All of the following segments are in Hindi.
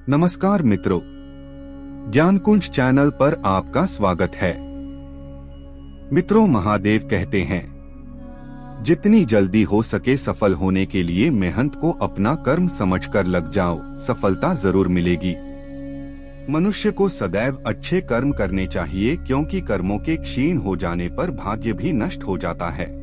नमस्कार मित्रों, ज्ञानकुंज चैनल पर आपका स्वागत है। मित्रों, महादेव कहते हैं, जितनी जल्दी हो सके सफल होने के लिए मेहनत को अपना कर्म समझकर लग जाओ, सफलता जरूर मिलेगी। मनुष्य को सदैव अच्छे कर्म करने चाहिए, क्योंकि कर्मों के क्षीण हो जाने पर भाग्य भी नष्ट हो जाता है।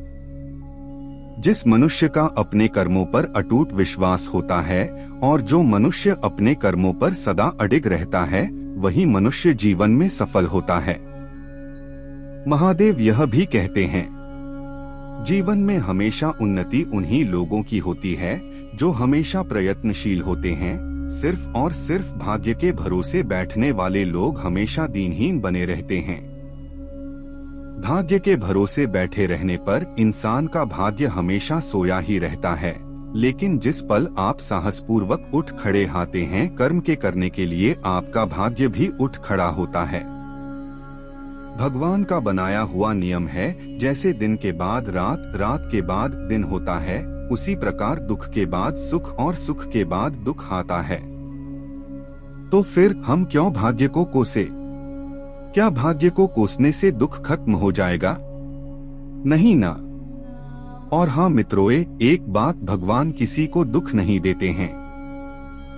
जिस मनुष्य का अपने कर्मों पर अटूट विश्वास होता है और जो मनुष्य अपने कर्मों पर सदा अडिग रहता है, वही मनुष्य जीवन में सफल होता है। महादेव यह भी कहते हैं, जीवन में हमेशा उन्नति उन्हीं लोगों की होती है जो हमेशा प्रयत्नशील होते हैं। सिर्फ और सिर्फ भाग्य के भरोसे बैठने वाले लोग हमेशा दीनहीन बने रहते हैं। भाग्य के भरोसे बैठे रहने पर इंसान का भाग्य हमेशा सोया ही रहता है, लेकिन जिस पल आप साहसपूर्वक उठ खड़े आते हैं कर्म के करने के लिए, आपका भाग्य भी उठ खड़ा होता है। भगवान का बनाया हुआ नियम है, जैसे दिन के बाद रात, रात के बाद दिन होता है, उसी प्रकार दुख के बाद सुख और सुख के बाद दुख आता है। तो फिर हम क्यों भाग्य को कोसे? क्या भाग्य को कोसने से दुख खत्म हो जाएगा? नहीं ना। और हाँ मित्रों, एक बात, भगवान किसी को दुख नहीं देते हैं।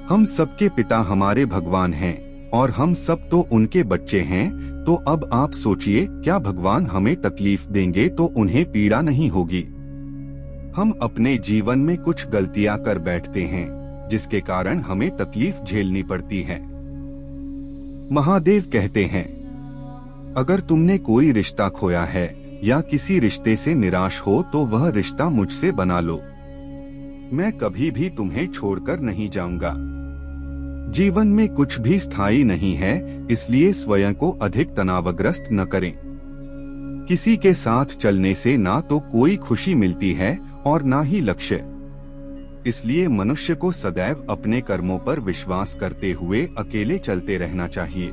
हम सबके पिता हमारे भगवान हैं और हम सब तो उनके बच्चे हैं। तो अब आप सोचिए, क्या भगवान हमें तकलीफ देंगे तो उन्हें पीड़ा नहीं होगी? हम अपने जीवन में कुछ गलतियां कर बैठते हैं, जिसके कारण हमें तकलीफ झेलनी पड़ती है। महादेव कहते हैं, अगर तुमने कोई रिश्ता खोया है या किसी रिश्ते से निराश हो तो वह रिश्ता मुझसे बना लो। मैं कभी भी तुम्हें छोड़कर नहीं जाऊंगा। जीवन में कुछ भी स्थायी नहीं है, इसलिए स्वयं को अधिक तनावग्रस्त न करें। किसी के साथ चलने से ना तो कोई खुशी मिलती है और ना ही लक्ष्य। इसलिए मनुष्य को सदैव अपने कर्मों पर विश्वास करते हुए अकेले चलते रहना चाहिए।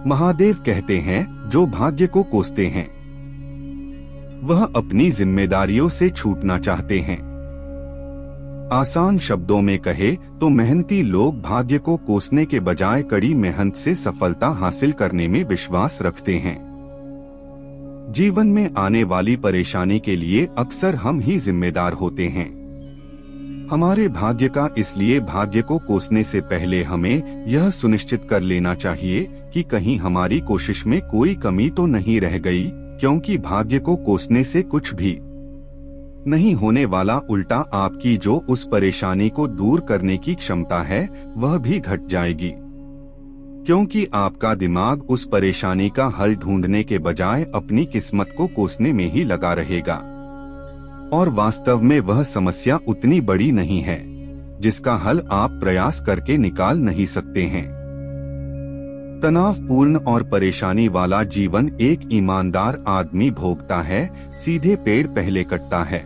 महादेव कहते हैं, जो भाग्य को कोसते हैं वह अपनी जिम्मेदारियों से छूटना चाहते हैं। आसान शब्दों में कहे तो मेहनती लोग भाग्य को कोसने के बजाय कड़ी मेहनत से सफलता हासिल करने में विश्वास रखते हैं। जीवन में आने वाली परेशानी के लिए अक्सर हम ही जिम्मेदार होते हैं। हमारे भाग्य का, इसलिए भाग्य को कोसने से पहले हमें यह सुनिश्चित कर लेना चाहिए कि कहीं हमारी कोशिश में कोई कमी तो नहीं रह गई, क्योंकि भाग्य को कोसने से कुछ भी नहीं होने वाला, उल्टा आपकी जो उस परेशानी को दूर करने की क्षमता है वह भी घट जाएगी, क्योंकि आपका दिमाग उस परेशानी का हल ढूंढने के बजाय अपनी किस्मत को कोसने में ही लगा रहेगा। और वास्तव में वह समस्या उतनी बड़ी नहीं है जिसका हल आप प्रयास करके निकाल नहीं सकते हैं। तनावपूर्ण और परेशानी वाला जीवन एक ईमानदार आदमी भोगता है, सीधे पेड़ पहले कटता है।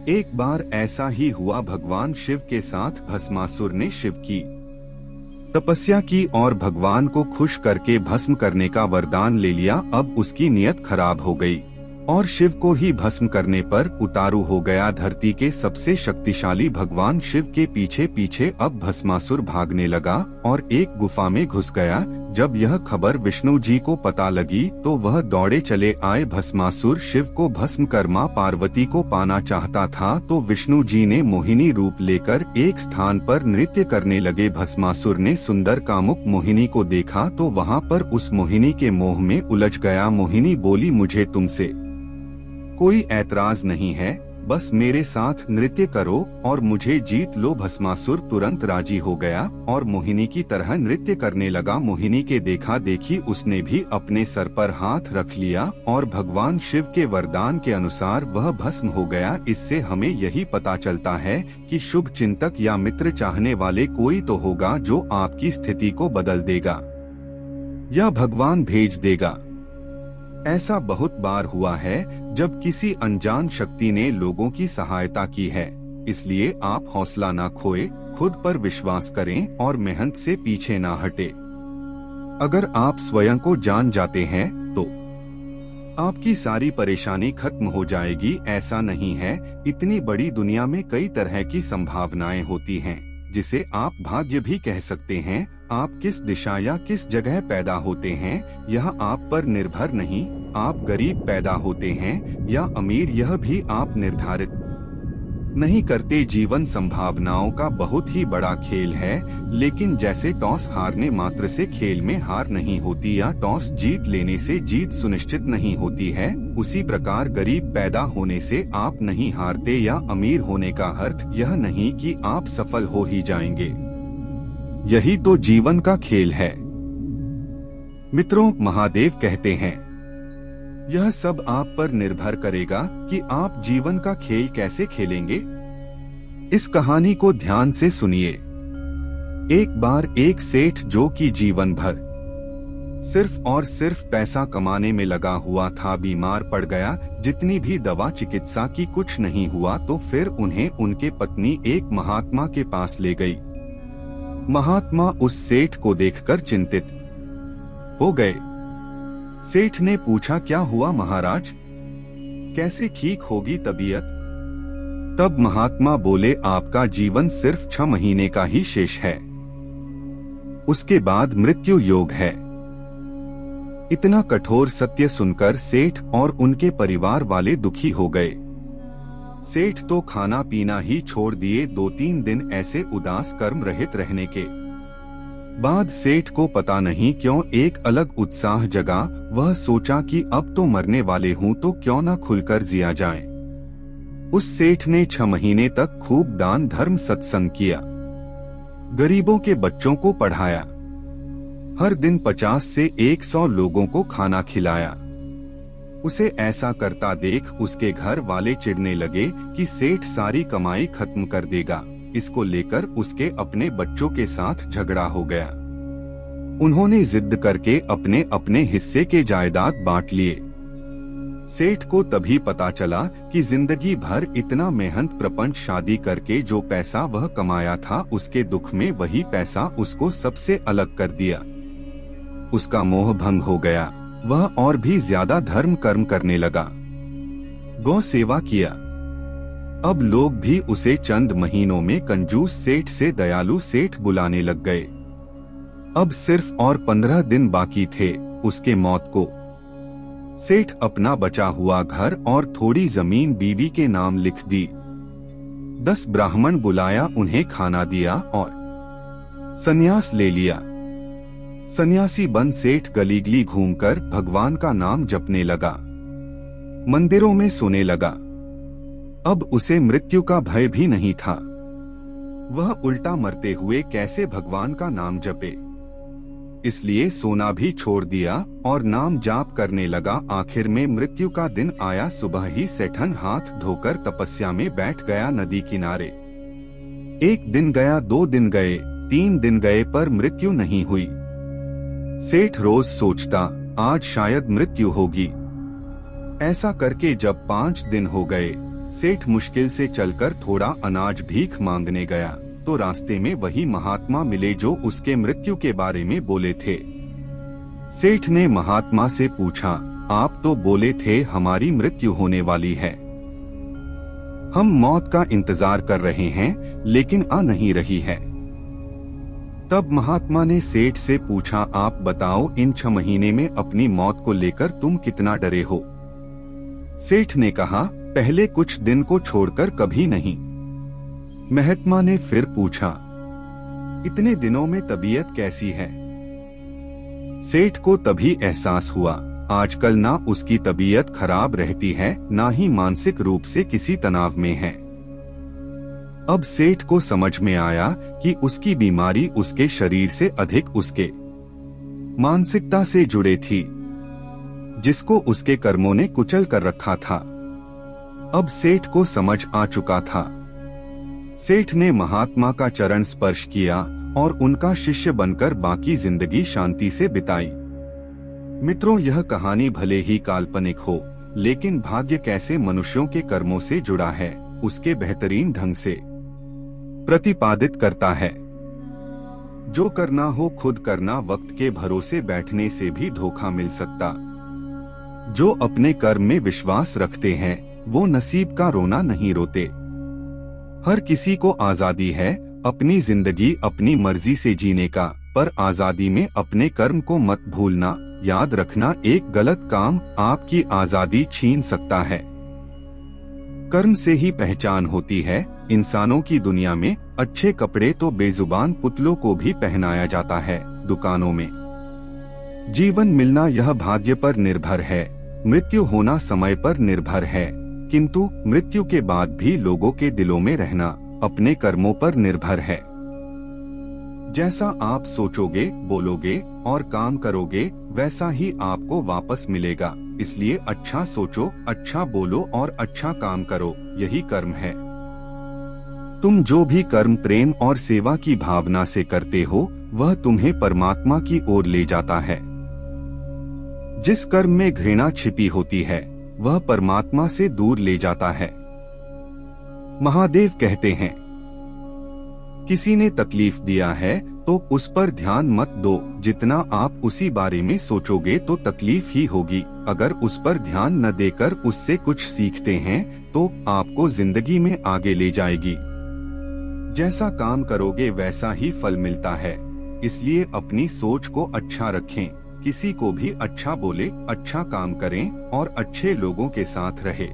एक बार ऐसा ही हुआ, भगवान शिव के साथ भस्मासुर ने शिव की तपस्या की और भगवान को खुश करके भस्म करने का वरदान ले लिया। अब उसकी नीयत खराब हो गई और शिव को ही भस्म करने पर उतारू हो गया। धरती के सबसे शक्तिशाली भगवान शिव के पीछे पीछे अब भस्मासुर भागने लगा और एक गुफा में घुस गया। जब यह खबर विष्णु जी को पता लगी तो वह दौड़े चले आए। भस्मासुर शिव को भस्म कर मां पार्वती को पाना चाहता था, तो विष्णु जी ने मोहिनी रूप लेकर एक स्थान पर नृत्य करने लगे। भस्मासुर ने सुंदर कामुक मोहिनी को देखा तो वहां पर उस मोहिनी के मोह में उलझ गया। मोहिनी बोली, मुझे तुमसे कोई ऐतराज नहीं है, बस मेरे साथ नृत्य करो और मुझे जीत लो। भस्मासुर तुरंत राजी हो गया और मोहिनी की तरह नृत्य करने लगा। मोहिनी के देखा देखी उसने भी अपने सर पर हाथ रख लिया और भगवान शिव के वरदान के अनुसार वह भस्म हो गया। इससे हमें यही पता चलता है कि शुभ चिंतक या मित्र चाहने वाले कोई तो होगा जो आपकी स्थिति को बदल देगा या भगवान भेज देगा। ऐसा बहुत बार हुआ है जब किसी अनजान शक्ति ने लोगों की सहायता की है। इसलिए आप हौसला ना खोए, खुद पर विश्वास करें और मेहनत से पीछे ना हटे। अगर आप स्वयं को जान जाते हैं तो आपकी सारी परेशानी खत्म हो जाएगी। ऐसा नहीं है, इतनी बड़ी दुनिया में कई तरह की संभावनाएं होती हैं। जिसे आप भाग्य भी कह सकते हैं, आप किस दिशा या किस जगह पैदा होते हैं यह आप पर निर्भर नहीं। आप गरीब पैदा होते हैं या अमीर यह भी आप निर्धारित नहीं करते। जीवन संभावनाओं का बहुत ही बड़ा खेल है, लेकिन जैसे टॉस हारने मात्र से खेल में हार नहीं होती या टॉस जीत लेने से जीत सुनिश्चित नहीं होती है, उसी प्रकार गरीब पैदा होने से आप नहीं हारते या अमीर होने का अर्थ यह नहीं कि आप सफल हो ही जाएंगे। यही तो जीवन का खेल है। मित्रों, महादेव कहते हैं, यह सब आप पर निर्भर करेगा कि आप जीवन का खेल कैसे खेलेंगे। इस कहानी को ध्यान से सुनिए। एक बार एक सेठ जो कि जीवन भर सिर्फ और सिर्फ पैसा कमाने में लगा हुआ था, बीमार पड़ गया। जितनी भी दवा चिकित्सा की कुछ नहीं हुआ, तो फिर उन्हें उनके पत्नी एक महात्मा के पास ले गई। महात्मा उस सेठ को देखकर चिंतित हो गए। सेठ ने पूछा, क्या हुआ महाराज, कैसे ठीक होगी तबीयत? तब महात्मा बोले, आपका जीवन सिर्फ 6 महीने का ही शेष है, उसके बाद मृत्यु योग है। इतना कठोर सत्य सुनकर सेठ और उनके परिवार वाले दुखी हो गए। सेठ तो खाना पीना ही छोड़ दिए। 2-3 दिन ऐसे उदास कर्म रहित रहने के बाद सेठ को पता नहीं क्यों एक अलग उत्साह जगा। वह सोचा कि अब तो मरने वाले हूँ, तो क्यों न खुलकर जिया जाए। उस सेठ ने 6 महीने तक खूब दान धर्म सत्संग किया, गरीबों के बच्चों को पढ़ाया, हर दिन 50 से 100 लोगों को खाना खिलाया। उसे ऐसा करता देख उसके घर वाले चिढ़ने लगे कि सेठ सारी कमाई खत्म कर देगा। इसको लेकर उसके अपने बच्चों के साथ झगड़ा हो गया। उन्होंने जिद करके अपने अपने हिस्से के जायदाद बांट लिए। सेठ को तभी पता चला कि जिंदगी भर इतना मेहनत प्रपंच शादी करके जो पैसा वह कमाया था, उसके दुख में वही पैसा उसको सबसे अलग कर दिया। उसका मोह भंग हो गया। वह और भी ज्यादा धर्म कर्म करने लगा, गौ सेवा किया। अब लोग भी उसे चंद महीनों में कंजूस सेठ से दयालु सेठ बुलाने लग गए। अब सिर्फ और 15 दिन बाकी थे उसके मौत को। सेठ अपना बचा हुआ घर और थोड़ी जमीन बीवी के नाम लिख दी। 10 ब्राह्मण बुलाया, उन्हें खाना दिया और संन्यास ले लिया। सन्यासी बन सेठ गली गली घूमकर भगवान का नाम जपने लगा, मंदिरों में सोने लगा। अब उसे मृत्यु का भय भी नहीं था। वह उल्टा मरते हुए कैसे भगवान का नाम जपे, इसलिए सोना भी छोड़ दिया और नाम जाप करने लगा। आखिर में मृत्यु का दिन आया। सुबह ही सेठन हाथ धोकर तपस्या में बैठ गया नदी किनारे। 1 दिन गया, 2 दिन गए, 3 दिन गए, पर मृत्यु नहीं हुई। सेठ रोज सोचता, आज शायद मृत्यु होगी। ऐसा करके जब 5 दिन हो गए, सेठ मुश्किल से चलकर थोड़ा अनाज भीख मांगने गया, तो रास्ते में वही महात्मा मिले जो उसके मृत्यु के बारे में बोले थे। सेठ ने महात्मा से पूछा, आप तो बोले थे हमारी मृत्यु होने वाली है, हम मौत का इंतजार कर रहे हैं लेकिन आ नहीं रही है। तब महात्मा ने सेठ से पूछा, आप बताओ, इन 6 महीने में अपनी मौत को लेकर तुम कितना डरे हो? सेठ ने कहा, पहले कुछ दिन को छोड़कर कभी नहीं। महात्मा ने फिर पूछा, इतने दिनों में तबीयत कैसी है? सेठ को तभी एहसास हुआ, आजकल ना उसकी तबीयत खराब रहती है, ना ही मानसिक रूप से किसी तनाव में है। अब सेठ को समझ में आया कि उसकी बीमारी उसके शरीर से अधिक उसके मानसिकता से जुड़े थी, जिसको उसके कर्मों ने कुचल कर रखा था। अब सेठ को समझ आ चुका था। सेठ ने महात्मा का चरण स्पर्श किया और उनका शिष्य बनकर बाकी जिंदगी शांति से बिताई। मित्रों, यह कहानी भले ही काल्पनिक हो, लेकिन भाग्य कैसे मनुष्यों के कर्मों से जुड़ा है, उसके बेहतरीन ढंग से प्रतिपादित करता है। जो करना हो खुद करना, वक्त के भरोसे बैठने से भी धोखा मिल सकता। जो अपने कर्म में विश्वास रखते हैं, वो नसीब का रोना नहीं रोते। हर किसी को आजादी है अपनी जिंदगी अपनी मर्जी से जीने का, पर आजादी में अपने कर्म को मत भूलना। याद रखना, एक गलत काम आपकी आजादी छीन सकता है। कर्म से ही पहचान होती है। इंसानों की दुनिया में अच्छे कपड़े तो बेजुबान पुतलों को भी पहनाया जाता है, दुकानों में। जीवन मिलना यह भाग्य पर निर्भर है, मृत्यु होना समय पर निर्भर है, किंतु मृत्यु के बाद भी लोगों के दिलों में रहना अपने कर्मों पर निर्भर है। जैसा आप सोचोगे, बोलोगे और काम करोगे, वैसा ही आपको वापस मिलेगा। इसलिए अच्छा सोचो, अच्छा बोलो और अच्छा काम करो, यही कर्म है। तुम जो भी कर्म प्रेम और सेवा की भावना से करते हो, वह तुम्हें परमात्मा की ओर ले जाता है। जिस कर्म में घृणा छिपी होती है, वह परमात्मा से दूर ले जाता है। महादेव कहते हैं, किसी ने तकलीफ दिया है तो उस पर ध्यान मत दो। जितना आप उसी बारे में सोचोगे तो तकलीफ ही होगी। अगर उस पर ध्यान न देकर उससे कुछ सीखते हैं तो आपको जिंदगी में आगे ले जाएगी। जैसा काम करोगे वैसा ही फल मिलता है। इसलिए अपनी सोच को अच्छा रखें, किसी को भी अच्छा बोले, अच्छा काम करें और अच्छे लोगों के साथ रहे।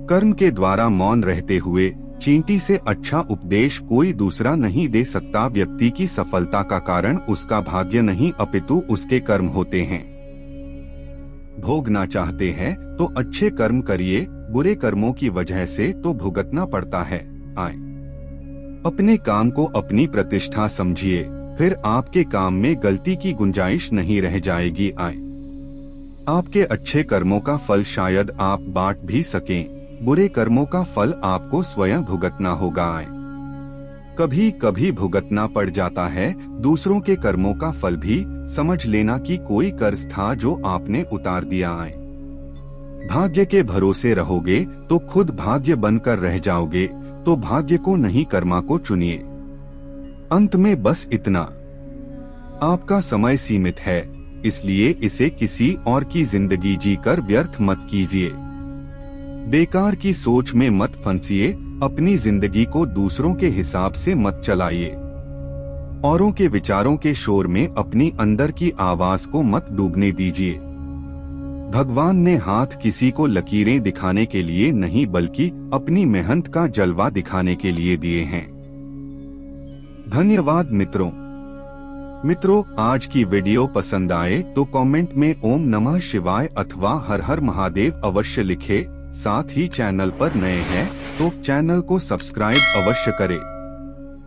कर्म के द्वारा मौन रहते हुए चींटी से अच्छा उपदेश कोई दूसरा नहीं दे सकता। व्यक्ति की सफलता का कारण उसका भाग्य नहीं अपितु उसके कर्म होते हैं। भोगना चाहते हैं तो अच्छे कर्म करिए, बुरे कर्मों की वजह से तो भुगतना पड़ता है। आए अपने काम को अपनी प्रतिष्ठा समझिए, फिर आपके काम में गलती की गुंजाइश नहीं रह जाएगी। आए आपके अच्छे कर्मों का फल शायद आप बांट भी सकें, बुरे कर्मों का फल आपको स्वयं भुगतना होगा। आए कभी कभी भुगतना पड़ जाता है दूसरों के कर्मों का फल भी। समझ लेना कि कोई कर्ज था जो आपने उतार दिया। आए भाग्य के भरोसे रहोगे तो खुद भाग्य बनकर रह जाओगे, तो भाग्य को नहीं कर्मा को चुनिए। अंत में बस इतना, आपका समय सीमित है, इसलिए इसे किसी और की जिंदगी जीकर व्यर्थ मत कीजिए। बेकार की सोच में मत फंसिए, अपनी जिंदगी को दूसरों के हिसाब से मत चलाइए। औरों के विचारों के शोर में अपनी अंदर की आवाज को मत डूबने दीजिए। भगवान ने हाथ किसी को लकीरें दिखाने के लिए नहीं बल्कि अपनी मेहनत का जलवा दिखाने के लिए दिए हैं। धन्यवाद मित्रों, आज की वीडियो पसंद आए तो कमेंट में ओम नमः शिवाय अथवा हर हर महादेव अवश्य लिखें। साथ ही चैनल पर नए हैं तो चैनल को सब्सक्राइब अवश्य करें।